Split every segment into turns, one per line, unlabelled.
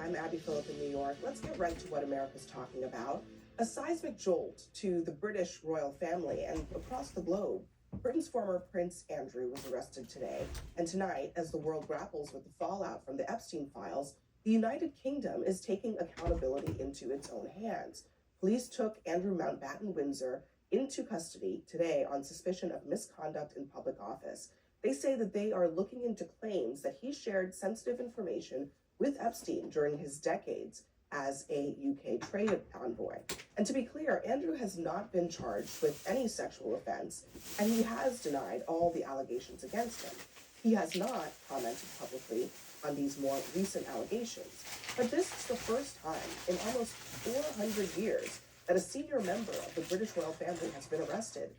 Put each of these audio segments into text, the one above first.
I'm Abby Phillip in New York. Let's get right to what America's talking about. A seismic jolt to the British royal family and across the globe. Britain's former Prince Andrew was arrested today, and tonight, as the world grapples with the fallout from the Epstein files, the United Kingdom is taking accountability into its own hands. Police took Andrew Mountbatten Windsor into custody today on suspicion of misconduct in public office. They say that they are looking into claims that he shared sensitive information with Epstein during his decades as a UK trade envoy. And to be clear, Andrew has not been charged with any sexual offense, and he has denied all the allegations against him. He has not commented publicly on these more recent allegations. But this is the first time in almost 400 years that a senior member of the British royal family has been arrested.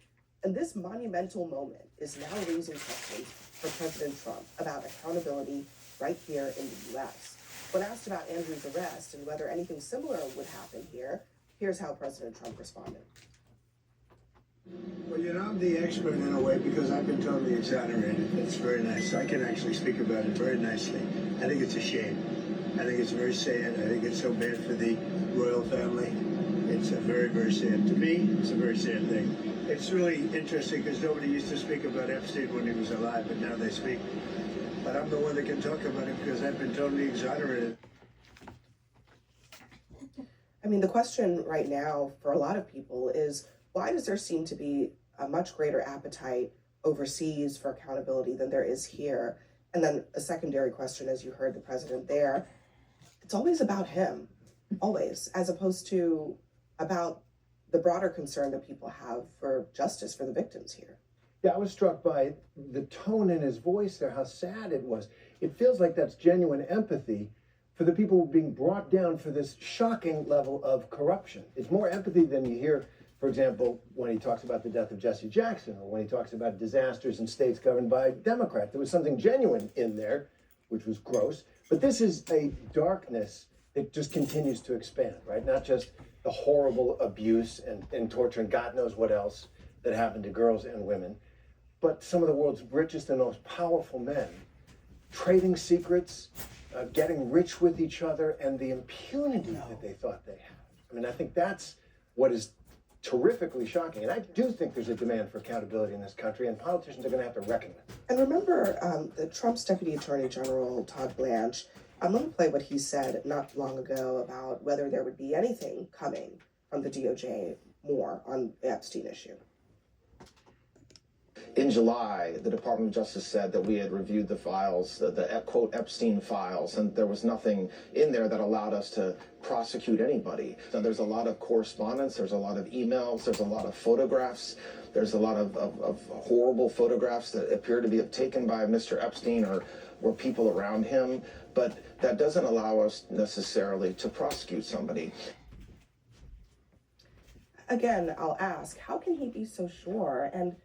And this monumental moment is now raising questions for President Trump about accountability right here in the U.S. When asked about Andrew's arrest and whether anything similar would happen here, here's how President Trump responded.
Well, I'm the expert in a way because I've been totally exonerated. It's very nice. I can actually speak about it very nicely. I think it's a shame. I think it's very sad. I think it's so bad for the royal family. It's a very, very sad. To me, it's a very sad thing. It's really interesting because nobody used to speak about Epstein when he was alive, but now they speak. But I'm the one that can talk about it because I've been totally exonerated.
I mean, the question right now for a lot of people is, why does there seem to be a much greater appetite overseas for accountability than there is here? And then a secondary question, as you heard the president there, it's always about him, always, as opposed to about the broader concern that people have for justice for the victims here.
Yeah, I was struck by the tone in his voice there, how sad it was. It feels like that's genuine empathy for the people who are being brought down for this shocking level of corruption. It's more empathy than you hear, for example, when he talks about the death of Jesse Jackson or when he talks about disasters in states governed by Democrats. There was something genuine in there, which was gross. But this is a darkness that just continues to expand, right? Not just the horrible abuse and torture and God knows what else that happened to girls and women, but some of the world's richest and most powerful men trading secrets, getting rich with each other, and the impunity that they thought they had. I mean, I think that's what is terrifically shocking. And I do think there's a demand for accountability in this country, and politicians are going to have to reckon with it.
And remember Trump's Deputy Attorney General, Todd Blanche, I'm going to play what he said not long ago about whether there would be anything coming from the DOJ more on the Epstein issue.
In July, the Department of Justice said that we had reviewed the files, the quote Epstein files, and there was nothing in there that allowed us to prosecute anybody. So there's a lot of correspondence, there's a lot of emails, there's a lot of photographs, there's a lot of horrible photographs that appear to be taken by Mr. Epstein or people around him, but that doesn't allow us necessarily to prosecute somebody.
Again, I'll ask, how can he be so sure? And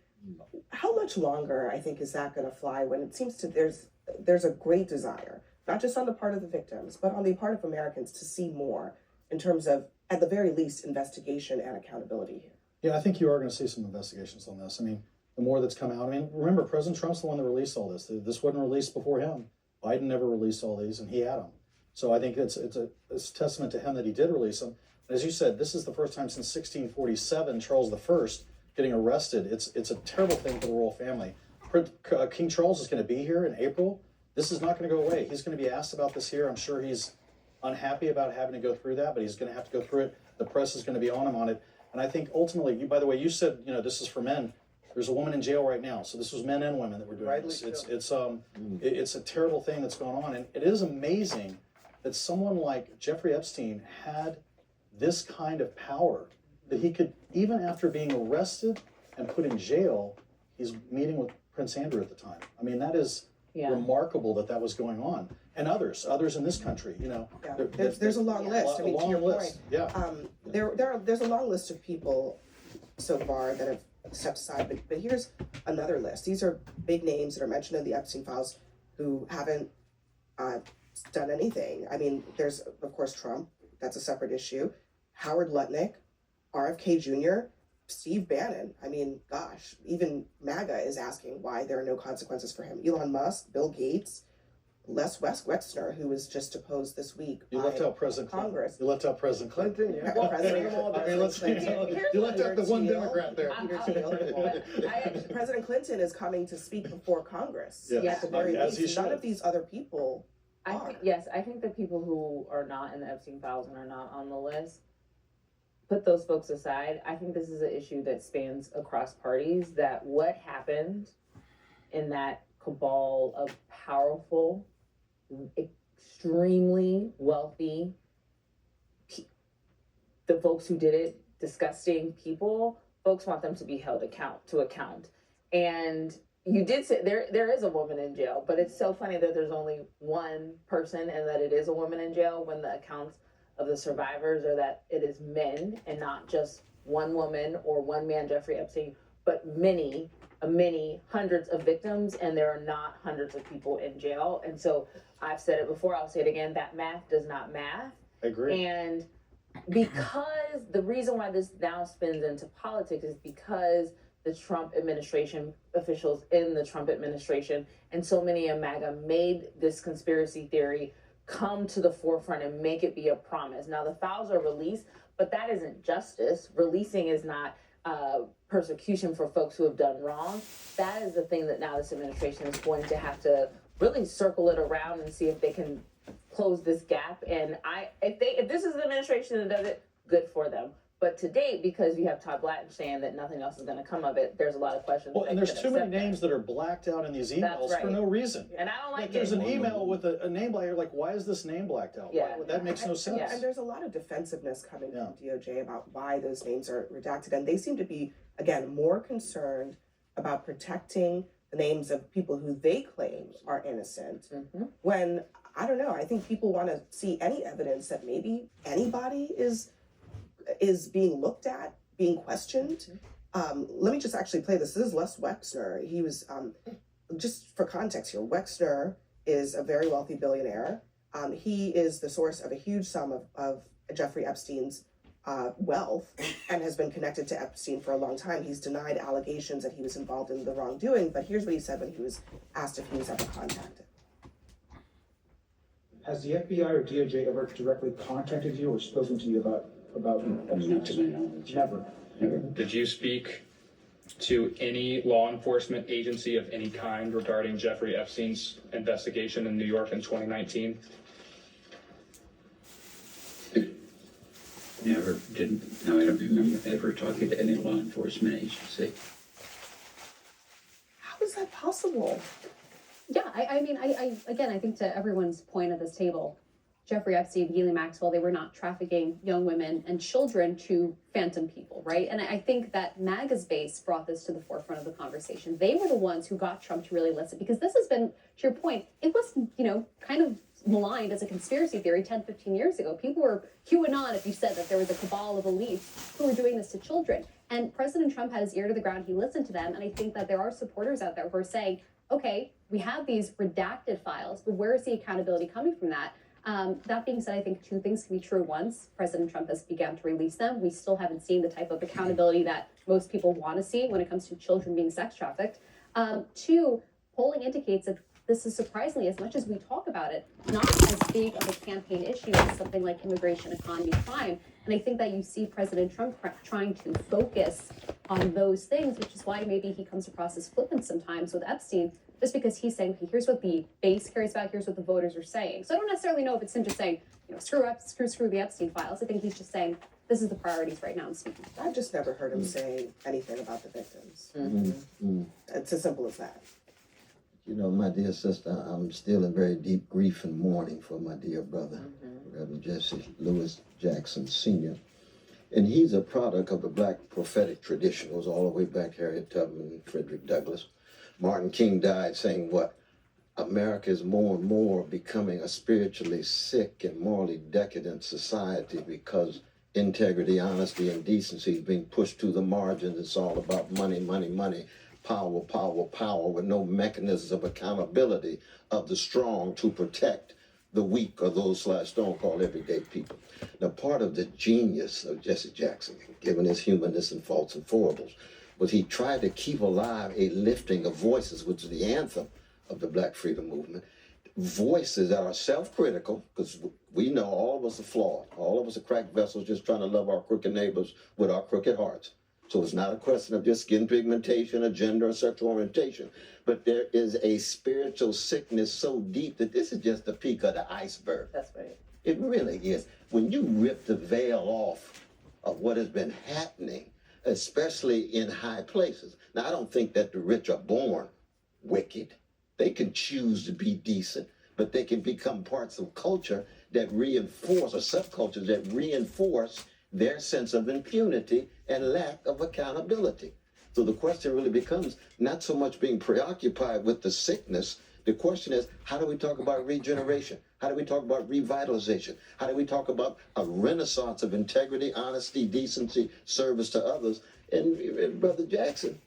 how much longer, I think, is that going to fly when it seems to there's a great desire, not just on the part of the victims, but on the part of Americans to see more in terms of, at the very least, investigation and accountability here?
Yeah, I think you are going to see some investigations on this. I mean, the more that's come out. I mean, remember, President Trump's the one that released all this. This wasn't released before him. Biden never released all these, and he had them. So I think it's a testament to him that he did release them. As you said, this is the first time since 1647, Charles I getting arrested. It's a terrible thing for the royal family. King Charles is going to be here in April. This is not going to go away. He's going to be asked about this here. I'm sure he's unhappy about having to go through that, but he's going to have to go through it. The press is going to be on him on it. And I think ultimately, by the way, you said, this is for men. There's a woman in jail right now. So this was men and women that were doing this. It's a terrible thing that's going on. And it is amazing that someone like Jeffrey Epstein had this kind of power, that he could, even after being arrested and put in jail, he's meeting with Prince Andrew at the time. I mean, that is remarkable that was going on. And others in this country,
There's a long list. I mean, to your point, there's a long list of people so far that have stepped aside, but here's another list. These are big names that are mentioned in the Epstein files who haven't done anything. I mean, there's, of course, Trump. That's a separate issue. Howard Lutnick, RFK Jr., Steve Bannon. I mean, gosh, even MAGA is asking why there are no consequences for him. Elon Musk, Bill Gates, Wexner, who was just deposed this week
You
by
left out President
Congress.
Clinton. You left out President Clinton.
Clinton, yeah.
Well, President
I mean, let's,
Clinton.
you left out the one
Peter
Democrat there.
Thiel. President Clinton is coming to speak before Congress.
Yes.
At the very
As he
least, none
should.
of these other people
I
are.
think, yes, I think the people who are not in the Epstein files and are not on the list, put those folks aside. I think this is an issue that spans across parties, that what happened in that cabal of powerful, extremely wealthy, the folks who did it, disgusting people, folks want them to be held to account. And you did say there is a woman in jail, but it's so funny that there's only one person and that it is a woman in jail when the accounts of the survivors are that it is men and not just one woman or one man, Jeffrey Epstein, but many, hundreds of victims, and there are not hundreds of people in jail. And so I've said it before, I'll say it again, that math does not math.
I agree.
And because the reason why this now spins into politics is because the Trump administration, officials in the Trump administration, and so many of MAGA made this conspiracy theory come to the forefront and make it be a promise. Now the files are released, but that isn't justice. Releasing is not persecution for folks who have done wrong. That is the thing that now this administration is going to have to really circle it around and see if they can close this gap. And if this is the administration that does it, good for them. But to date, because you have Todd Blanton saying that nothing else is going to come of it, there's a lot of questions.
Well,
that
and there's
could
too many
upset that.
names that are blacked out in these emails
That's
for
right.
no reason.
And I don't like
There's
it.
an email with a name black. You're like, why is this name blacked out?
Yeah.
That makes no sense.
Yeah.
And there's a lot of defensiveness coming
Yeah.
from DOJ about why those names are redacted. And they seem to be, again, more concerned about protecting the names of people who they claim are innocent.
Mm-hmm.
When, I don't know, I think people want to see any evidence that maybe anybody is being looked at, being questioned. Let me just actually play this. This is Les Wexner. He was, just for context here, Wexner is a very wealthy billionaire. He is the source of a huge sum of Jeffrey Epstein's wealth and has been connected to Epstein for a long time. He's denied allegations that he was involved in the wrongdoing, but here's what he said when he was asked if he was ever contacted.
Has the FBI or DOJ ever directly contacted you or spoken to you about
Not to my knowledge.
Never.
Never.
Did you speak to any law enforcement agency of any kind regarding Jeffrey Epstein's investigation in New York in 2019?
Never didn't. No, I don't remember ever talking to any law enforcement agency.
How is that possible?
Yeah, I mean, again, I think to everyone's point at this table, Jeffrey Epstein, Ghislaine Maxwell, they were not trafficking young women and children to phantom people, right? And I think that MAGA's base brought this to the forefront of the conversation. They were the ones who got Trump to really listen, because this has been, to your point, it was, kind of maligned as a conspiracy theory 10, 15 years ago. People were QAnon if you said that there was a cabal of elites who were doing this to children. And President Trump had his ear to the ground. He listened to them. And I think that there are supporters out there who are saying, okay, we have these redacted files, but where is the accountability coming from that? That being said, I think two things can be true at once. President Trump has begun to release them. We still haven't seen the type of accountability that most people want to see when it comes to children being sex trafficked. Two, polling indicates that this is surprisingly, as much as we talk about it, not as big of a campaign issue as something like immigration, economy, crime. And I think that you see President Trump trying to focus on those things, which is why maybe he comes across as flippant sometimes with Epstein, just because he's saying, okay, here's what the base cares about, here's what the voters are saying. So I don't necessarily know if it's him just saying, screw the Epstein files. I think he's just saying, this is the priorities right now I'm speaking.
I've just never heard him say anything about the victims.
Mm-hmm.
It's as simple as that.
My dear sister, I'm still in very deep grief and mourning for my dear brother, Reverend Jesse Lewis Jackson Sr. And he's a product of the Black prophetic tradition. It was all the way back Harriet Tubman, Frederick Douglass. Martin King died saying what? America is more and more becoming a spiritually sick and morally decadent society because integrity, honesty, and decency is being pushed to the margins. It's all about money, money, money. Power, power, power, with no mechanisms of accountability of the strong to protect the weak or those so-called everyday people. Now, part of the genius of Jesse Jackson, given his humanness and faults and foibles, was he tried to keep alive a lifting of voices, which is the anthem of the Black freedom movement, voices that are self-critical, because we know all of us are flawed. All of us are cracked vessels just trying to love our crooked neighbors with our crooked hearts. So it's not a question of just skin pigmentation or gender or sexual orientation, but there is a spiritual sickness so deep that this is just the peak of the iceberg.
That's right.
It really is. When you rip the veil off of what has been happening, especially in high places. Now, I don't think that the rich are born wicked. They can choose to be decent, but they can become parts of culture that reinforce, or subcultures that reinforce their sense of impunity and lack of accountability. So the question really becomes not so much being preoccupied with the sickness. The question is, how do we talk about regeneration? How do we talk about revitalization? How do we talk about a renaissance of integrity, honesty, decency, service to others? And Brother Jackson,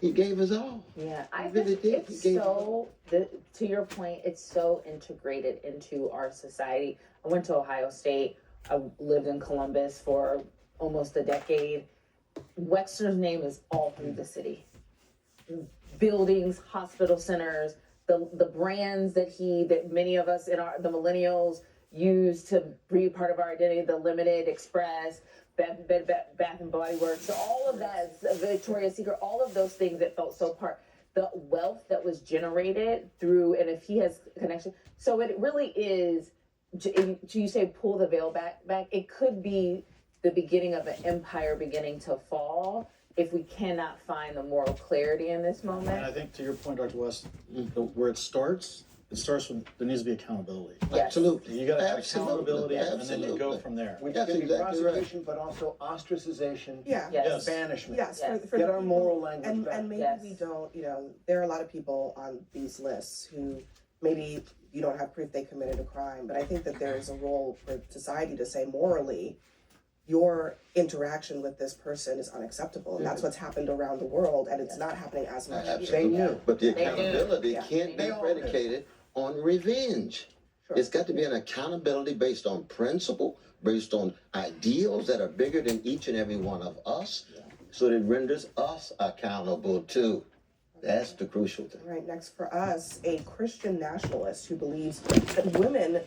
he gave us all.
Yeah, I
He really
think
did.
it's
He gave
so, to your point, it's so integrated into our society. I went to Ohio State. I lived in Columbus for almost a decade. Wexner's name is all through the city. Buildings, hospital centers, the brands that many of us the millennials use to be part of our identity, the Limited, Express, Bath and Body Works, so all of that, Victoria's Secret, all of those things that felt so part, the wealth that was generated through, and if he has connection, so it really is, you say pull the veil back, it could be the beginning of an empire beginning to fall if we cannot find the moral clarity in this
And I
moment.
think to your point, Dr. West, where it starts with, there needs to be accountability.
Yes.
Absolutely.
You got to have
Absolutely.
accountability, and then you go
Absolutely.
from there.
Which
That's
can be
exactly right.
prosecution, but also ostracization,
Yeah.
Yes.
banishment.
Yes,
Yes.
for
Get
the
our
people-
moral language
and,
back.
And maybe
Yes.
we don't, there are a lot of people on these lists who maybe you don't have proof they committed a crime, but I think that there is a role for society to say morally, your interaction with this person is unacceptable. And that's what's happened around the world, and it's not happening as much here.
Absolutely.
They knew.
But the
They knew.
accountability
Yeah.
can't be
They all knew.
predicated on revenge.
Sure.
It's got to be an accountability based on principle, based on ideals that are bigger than each and every one of us, so that it renders us accountable too. That's the crucial thing.
All right, next for us, a Christian nationalist who believes that women